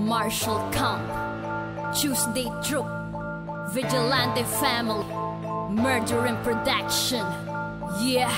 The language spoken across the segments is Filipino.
Marshall Camp, Tuesday Troop, Vigilante Family, Murder and Production. Yeah.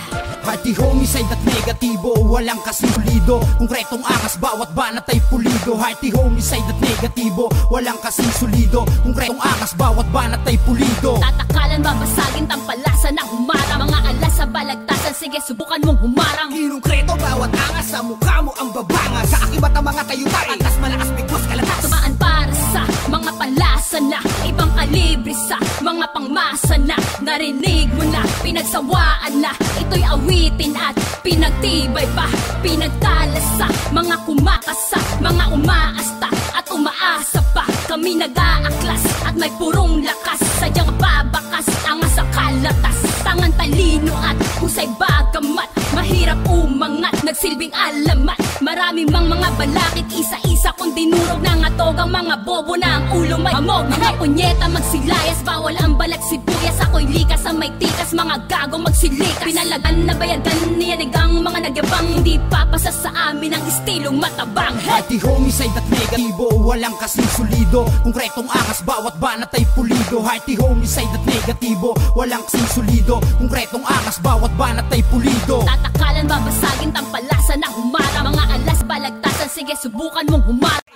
Hearty homicide at negatibo, walang kasing sulido. Konkretong angas, bawat banat ay pulido. Hearty homicide at negatibo, walang kasing sulido. Konkretong angas, bawat banat ay pulido. Tatakalan, babasagin, tampalasan na humarang. Mga alas sa balagtasan, sige subukan mong humarang. Kinongkreto, bawat angas, sa mukha mo ang babanga. Sa akibat ang mga tayutaan, tas malakas bigwas kalatas. Tumaan para sa mga palasan na ibang kalibre sa mga pangmasa na. Narinig mo na, pinagsawaan na. Ito'y awitin at pinagtibay pa, pinagtalas sa mga kumakasa, mga umaasta at umaasa pa. Kami nag-aaklas at may purong lakas, sadyang babakas ang sa kalatas. Tangan talino at husay bagamat, mahirap umangat, nagsilbing alamat. Marami mang mga balakid, isa-isa kung dinurog ng atog ang mga bobo na ang ulo may hamog. Mga punyeta magsilayas, bawal ang balat sibuyas. Ako'y likas sa may tikas, mga gago magsilikas. Pinalagan na bayagan niyanigang mga nagyabang, hindi papasa sa amin ang estilong matabang. Hearty homicide at negatibo, walang kasing sulido. Konkretong angas, bawat banat ay pulido. Hearty homicide at negatibo, walang kasing sulido. Konkretong angas, bawat banat ay pulido. Tatakalan, babasagin, tampalasan na humarang. Mga alas balagtasan, sige subukan mong humarang.